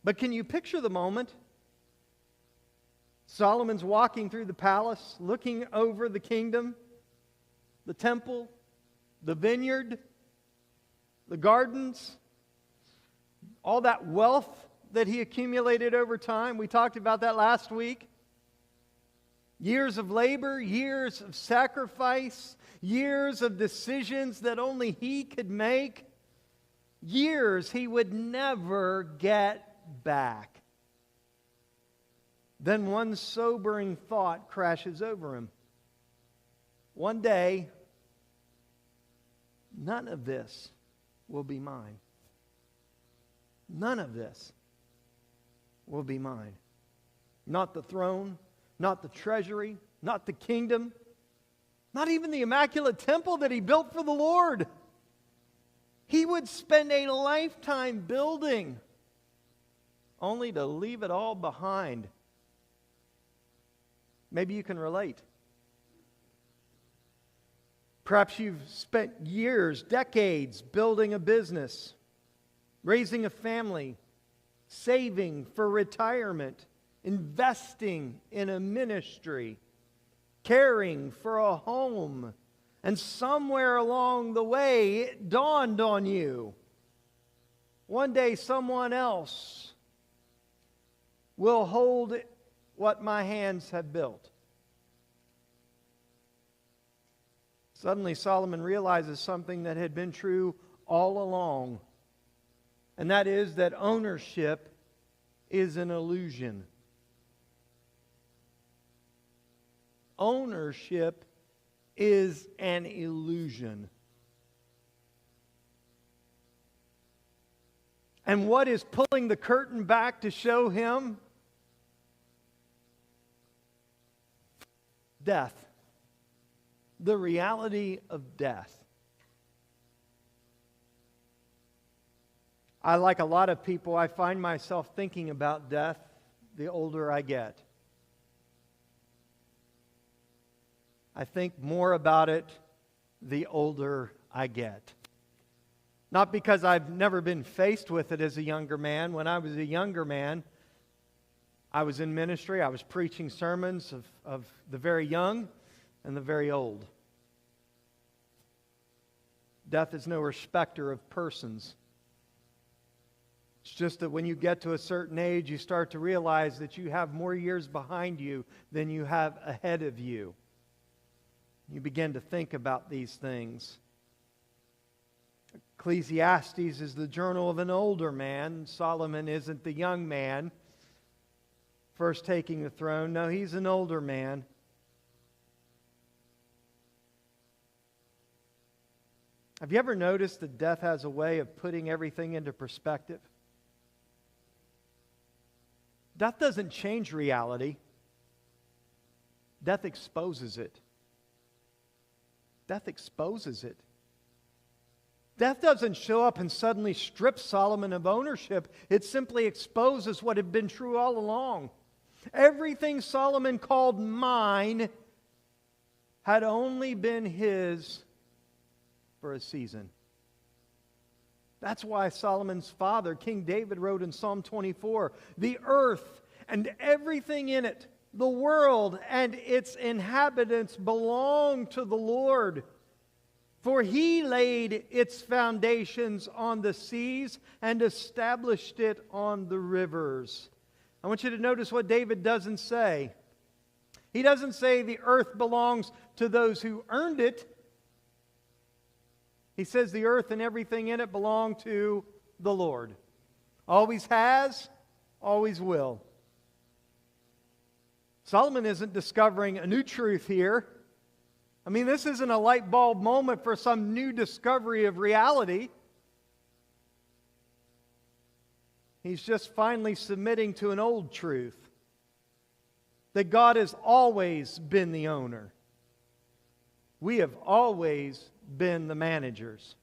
But can you picture the moment? Solomon's walking through the palace, looking over the kingdom, the temple, the vineyard, the gardens, all that wealth that he accumulated over time. We talked about that last week. Years of labor, years of sacrifice, years of decisions that only he could make, years he would never get back. Then one sobering thought crashes over him. One day, none of this will be mine. None of this will be mine. Not the throne, not the treasury, not the kingdom, not even the immaculate temple that he built for the Lord. He would spend a lifetime building only to leave it all behind. Maybe you can relate. Perhaps you've spent years, decades building a business, raising a family, saving for retirement, investing in a ministry, caring for a home, and somewhere along the way it dawned on you, one day someone else will hold what my hands have built. Suddenly Solomon realizes something that had been true all along, and that is that ownership is an illusion. Ownership is an illusion. And what is pulling the curtain back to show him? Death. The reality of death. Like a lot of people, I find myself thinking about death the older I get. I think more about it the older I get. Not because I've never been faced with it as a younger man. When I was a younger man, I was in ministry. I was preaching sermons of the very young and the very old. Death is no respecter of persons. It's just that when you get to a certain age, you start to realize that you have more years behind you than you have ahead of you. You begin to think about these things. Ecclesiastes is the journal of an older man. Solomon isn't the young man first taking the throne. No, he's an older man. Have you ever noticed that death has a way of putting everything into perspective? Death doesn't change reality. Death exposes it. Death exposes it. Death doesn't show up and suddenly strip Solomon of ownership. It simply exposes what had been true all along. Everything Solomon called mine had only been his for a season. That's why Solomon's father, King David, wrote in Psalm 24, "The earth and everything in it, the world and its inhabitants belong to the Lord. For He laid its foundations on the seas and established it on the rivers." I want you to notice what David doesn't say. He doesn't say the earth belongs to those who earned it. He says the earth and everything in it belong to the Lord. Always has, always will. Solomon isn't discovering a new truth here. I mean, this isn't a light bulb moment for some new discovery of reality. He's just finally submitting to an old truth. That God has always been the owner. We have always been the managers.